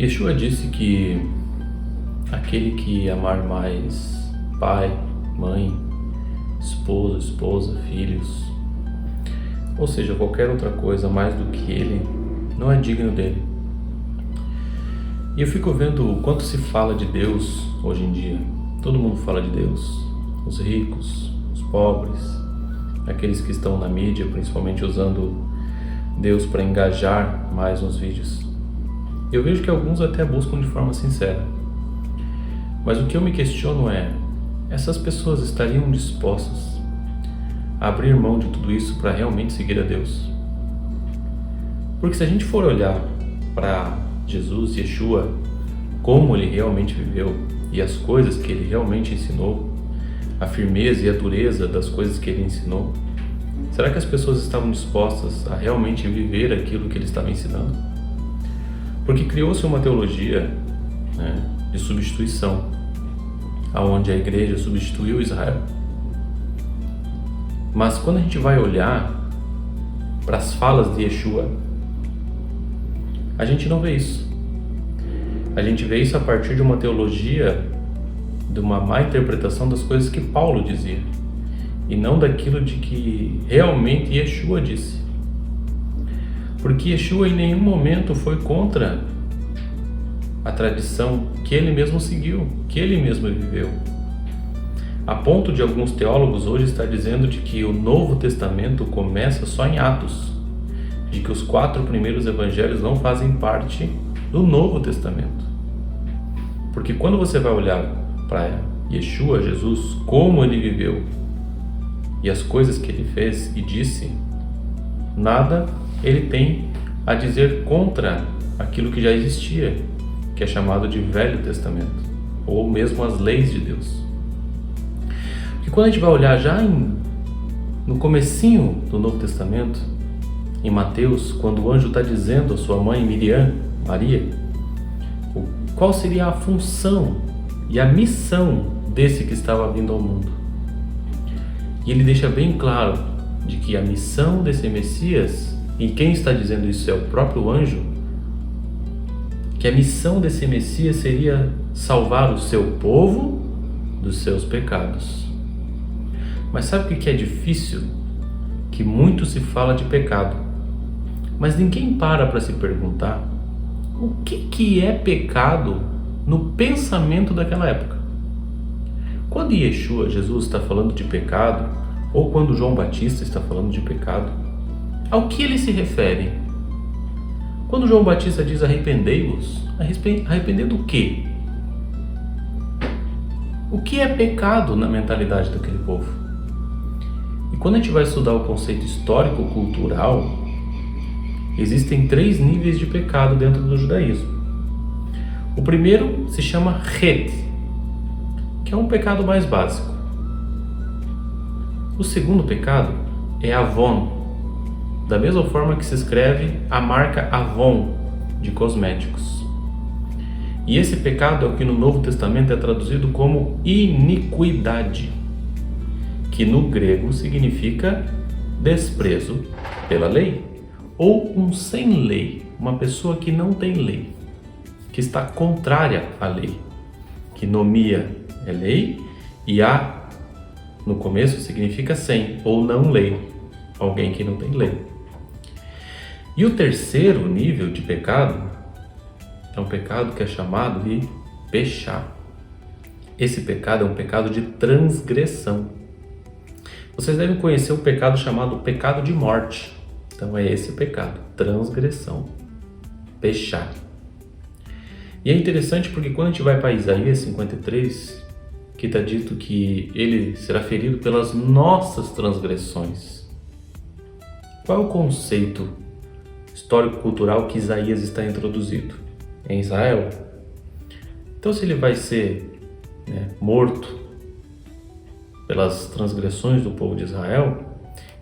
Yeshua disse que aquele que amar mais pai, mãe, esposa, filhos, ou seja, qualquer outra coisa mais do que ele, não é digno dele. E eu fico vendo o quanto se fala de Deus hoje em dia. Todo mundo fala de Deus, os ricos, os pobres, aqueles que estão na mídia, principalmente usando Deus para engajar mais nos vídeos. Eu vejo que alguns até buscam de forma sincera. Mas o que eu me questiono é, essas pessoas estariam dispostas a abrir mão de tudo isso para realmente seguir a Deus? Porque se a gente for olhar para Jesus, Yeshua, como ele realmente viveu e as coisas que ele realmente ensinou, a firmeza e a dureza das coisas que ele ensinou, será que as pessoas estavam dispostas a realmente viver aquilo que ele estava ensinando? Porque criou-se uma teologia, de substituição, aonde a igreja substituiu Israel. Mas quando a gente vai olhar para as falas de Yeshua, a gente não vê isso. A gente vê isso a partir de uma teologia, de uma má interpretação das coisas que Paulo dizia, e não daquilo de que realmente Yeshua disse. Porque Yeshua em nenhum momento foi contra a tradição que ele mesmo seguiu, que ele mesmo viveu. A ponto de alguns teólogos hoje estar dizendo de que o Novo Testamento começa só em Atos, de que os 4 primeiros evangelhos não fazem parte do Novo Testamento. Porque quando você vai olhar para Yeshua, Jesus, como ele viveu e as coisas que ele fez e disse, nada ele tem a dizer contra aquilo que já existia, que é chamado de Velho Testamento, ou mesmo as leis de Deus. Porque quando a gente vai olhar já no comecinho do Novo Testamento, em Mateus, quando o anjo está dizendo à sua mãe Miriam, Maria, qual seria a função e a missão desse que estava vindo ao mundo. E ele deixa bem claro de que a missão desse Messias, e quem está dizendo isso é o próprio anjo, que a missão desse Messias seria salvar o seu povo dos seus pecados. Mas sabe o que é difícil? Que muito se fala de pecado, mas ninguém para se perguntar o que é pecado no pensamento daquela época. Quando Yeshua, Jesus, está falando de pecado, ou quando João Batista está falando de pecado, ao que ele se refere? Quando João Batista diz arrependei-vos, arrepender do quê? O que é pecado na mentalidade daquele povo? E quando a gente vai estudar o conceito histórico-cultural, existem 3 níveis de pecado dentro do judaísmo. O primeiro se chama Het, que é um pecado mais básico. O segundo pecado é Avon, da mesma forma que se escreve a marca Avon de cosméticos. E esse pecado é o que no Novo Testamento é traduzido como iniquidade, que no grego significa desprezo pela lei, ou um sem lei, uma pessoa que não tem lei, que está contrária à lei, que nomia é lei e a, no começo, significa sem ou não lei, alguém que não tem lei. E o terceiro nível de pecado é um pecado que é chamado de pechá. Esse pecado é um pecado de transgressão. Vocês devem conhecer o pecado chamado pecado de morte. Então é esse pecado, transgressão, pechá. E é interessante porque quando a gente vai para Isaías 53, que está dito que ele será ferido pelas nossas transgressões. Qual é o conceito histórico-cultural que Isaías está introduzido? Em Israel. Então se ele vai ser morto pelas transgressões do povo de Israel,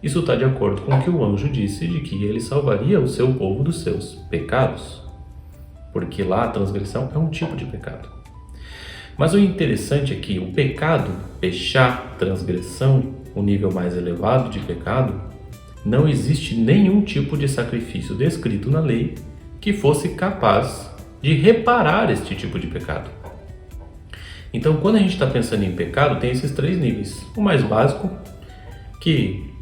isso está de acordo com o que o anjo disse de que ele salvaria o seu povo dos seus pecados, porque lá a transgressão é um tipo de pecado. Mas o interessante é que o pecado, pechá, transgressão, o nível mais elevado de pecado, não existe nenhum tipo de sacrifício descrito na lei que fosse capaz de reparar este tipo de pecado. Então, quando a gente está pensando em pecado, tem esses 3 níveis. O mais básico, que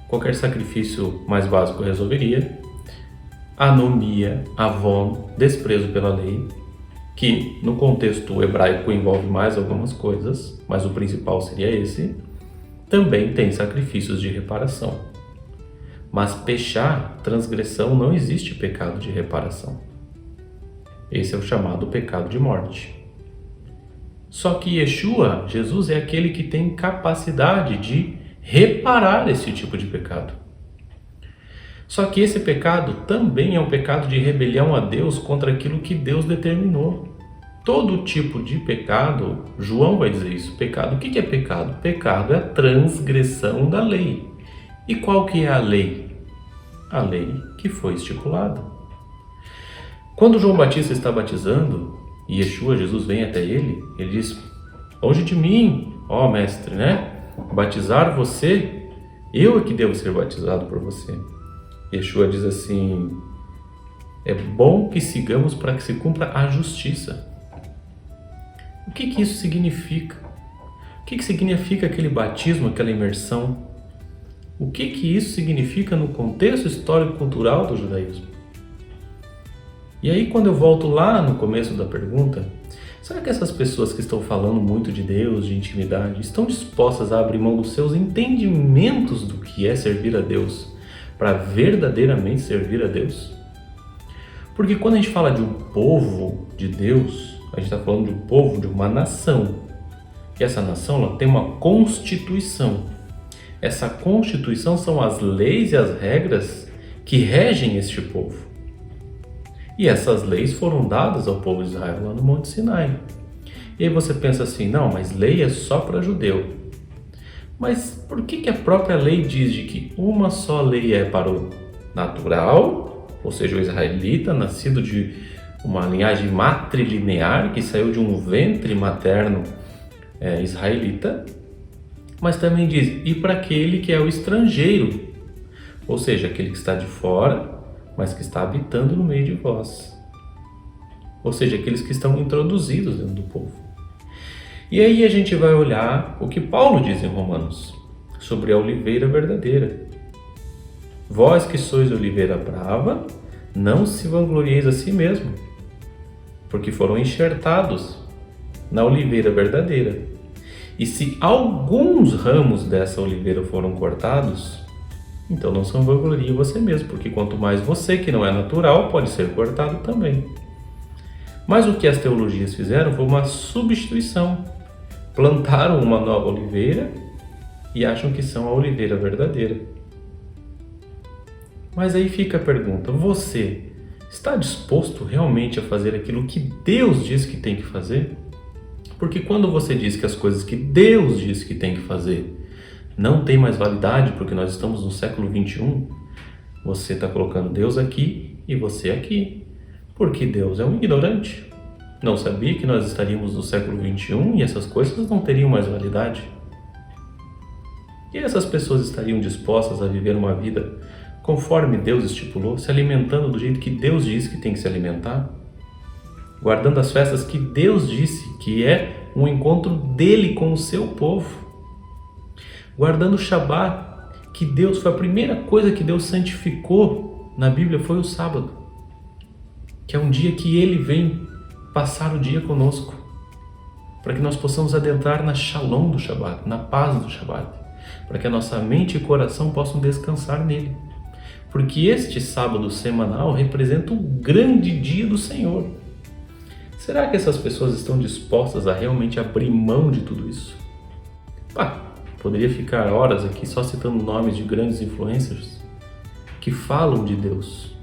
qualquer sacrifício mais básico resolveria. Anomia, avon, desprezo pela lei, que no contexto hebraico envolve mais algumas coisas, mas o principal seria esse. Também tem sacrifícios de reparação. Mas pechá, transgressão, não existe pecado de reparação. Esse é o chamado pecado de morte. Só que Yeshua, Jesus, é aquele que tem capacidade de reparar esse tipo de pecado. Só que esse pecado também é um pecado de rebelião a Deus contra aquilo que Deus determinou. Todo tipo de pecado, João vai dizer isso, pecado. O que é pecado? Pecado é a transgressão da lei. E qual que é a lei? A lei que foi estipulada. Quando João Batista está batizando, e Yeshua, Jesus, vem até ele diz: longe de mim, ó mestre, batizar você, eu é que devo ser batizado por você. Yeshua diz assim: é bom que sigamos para que se cumpra a justiça. O que isso significa? O que significa aquele batismo, aquela imersão? O que isso significa no contexto histórico-cultural do judaísmo? E aí, quando eu volto lá no começo da pergunta, será que essas pessoas que estão falando muito de Deus, de intimidade, estão dispostas a abrir mão dos seus entendimentos do que é servir a Deus para verdadeiramente servir a Deus? Porque quando a gente fala de um povo de Deus, a gente está falando de um povo, de uma nação. E essa nação, ela tem uma constituição. Essa constituição são as leis e as regras que regem este povo. E essas leis foram dadas ao povo de Israel lá no Monte Sinai. E aí você pensa assim: não, mas lei é só para judeu. Mas por que a própria lei diz de que uma só lei é para o natural, ou seja, o israelita, nascido de uma linhagem matrilinear, que saiu de um ventre materno israelita, mas também diz, e para aquele que é o estrangeiro, ou seja, aquele que está de fora, mas que está habitando no meio de vós. Ou seja, aqueles que estão introduzidos dentro do povo. E aí a gente vai olhar o que Paulo diz em Romanos, sobre a oliveira verdadeira. Vós que sois oliveira brava, não se vanglorieis a si mesmo, porque foram enxertados na oliveira verdadeira. E se alguns ramos dessa oliveira foram cortados, então não se vanglorie você mesmo, porque quanto mais você, que não é natural, pode ser cortado também. Mas o que as teologias fizeram foi uma substituição. Plantaram uma nova oliveira e acham que são a oliveira verdadeira. Mas aí fica a pergunta: você está disposto realmente a fazer aquilo que Deus diz que tem que fazer? Porque quando você diz que as coisas que Deus diz que tem que fazer não tem mais validade, porque nós estamos no século 21, você está colocando Deus aqui e você aqui, porque Deus é um ignorante. Não sabia que nós estaríamos no século 21 e essas coisas não teriam mais validade? E essas pessoas estariam dispostas a viver uma vida conforme Deus estipulou, se alimentando do jeito que Deus disse que tem que se alimentar, guardando as festas que Deus disse que é um encontro dele com o seu povo, guardando o Shabat, que Deus foi a primeira coisa que Deus santificou na Bíblia, foi o sábado, que é um dia que Ele vem passar o dia conosco, para que nós possamos adentrar na shalom do Shabat, na paz do Shabat, para que a nossa mente e coração possam descansar nele, porque este sábado semanal representa o grande dia do Senhor. Será que essas pessoas estão dispostas a realmente abrir mão de tudo isso? Poderia ficar horas aqui só citando nomes de grandes influencers que falam de Deus.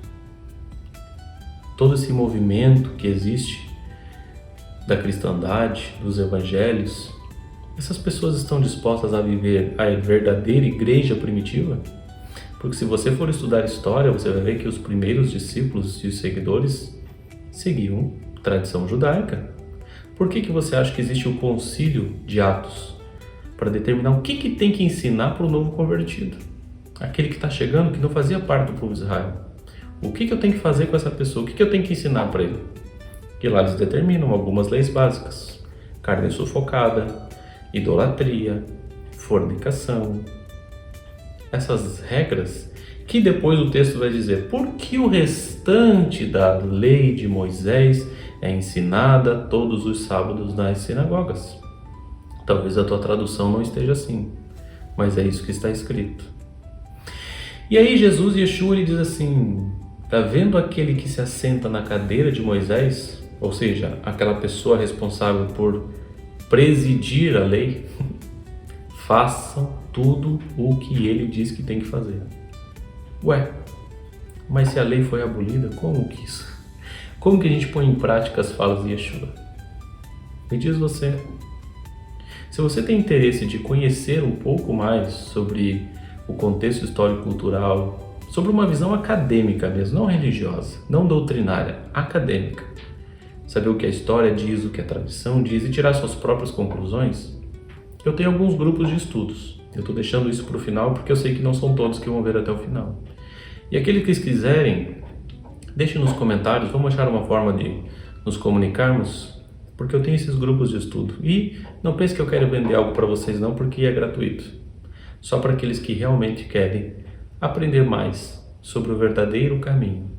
Todo esse movimento que existe da cristandade, dos evangelhos, essas pessoas estão dispostas a viver a verdadeira igreja primitiva? Porque se você for estudar história, você vai ver que os primeiros discípulos e os seguidores seguiam tradição judaica. Por que você acha que existe o concílio de Atos? Para determinar o que tem que ensinar para o novo convertido. Aquele que está chegando, que não fazia parte do povo de Israel. O que eu tenho que fazer com essa pessoa? O que eu tenho que ensinar para ele? que lá eles determinam algumas leis básicas: carne sufocada, idolatria, fornicação. Essas regras que depois o texto vai dizer porque o restante da lei de Moisés é ensinada todos os sábados nas sinagogas. Talvez a tua tradução não esteja assim, mas é isso que está escrito. E aí Jesus, Yeshua, ele diz assim: tá vendo aquele que se assenta na cadeira de Moisés? Ou seja, aquela pessoa responsável por presidir a lei? Façam tudo o que ele diz que tem que fazer. Ué, mas se a lei foi abolida, como que isso? Como que a gente põe em prática as falas de Yeshua? Me diz você. Se você tem interesse de conhecer um pouco mais sobre o contexto histórico-cultural, sobre uma visão acadêmica mesmo, não religiosa, não doutrinária, acadêmica, saber o que a história diz, o que a tradição diz e tirar suas próprias conclusões, eu tenho alguns grupos de estudos. Eu estou deixando isso para o final porque eu sei que não são todos que vão ver até o final. E aqueles que quiserem, deixem nos comentários, vamos achar uma forma de nos comunicarmos, porque eu tenho esses grupos de estudo. E não pense que eu quero vender algo para vocês não, porque é gratuito. Só para aqueles que realmente querem aprender mais sobre o verdadeiro caminho.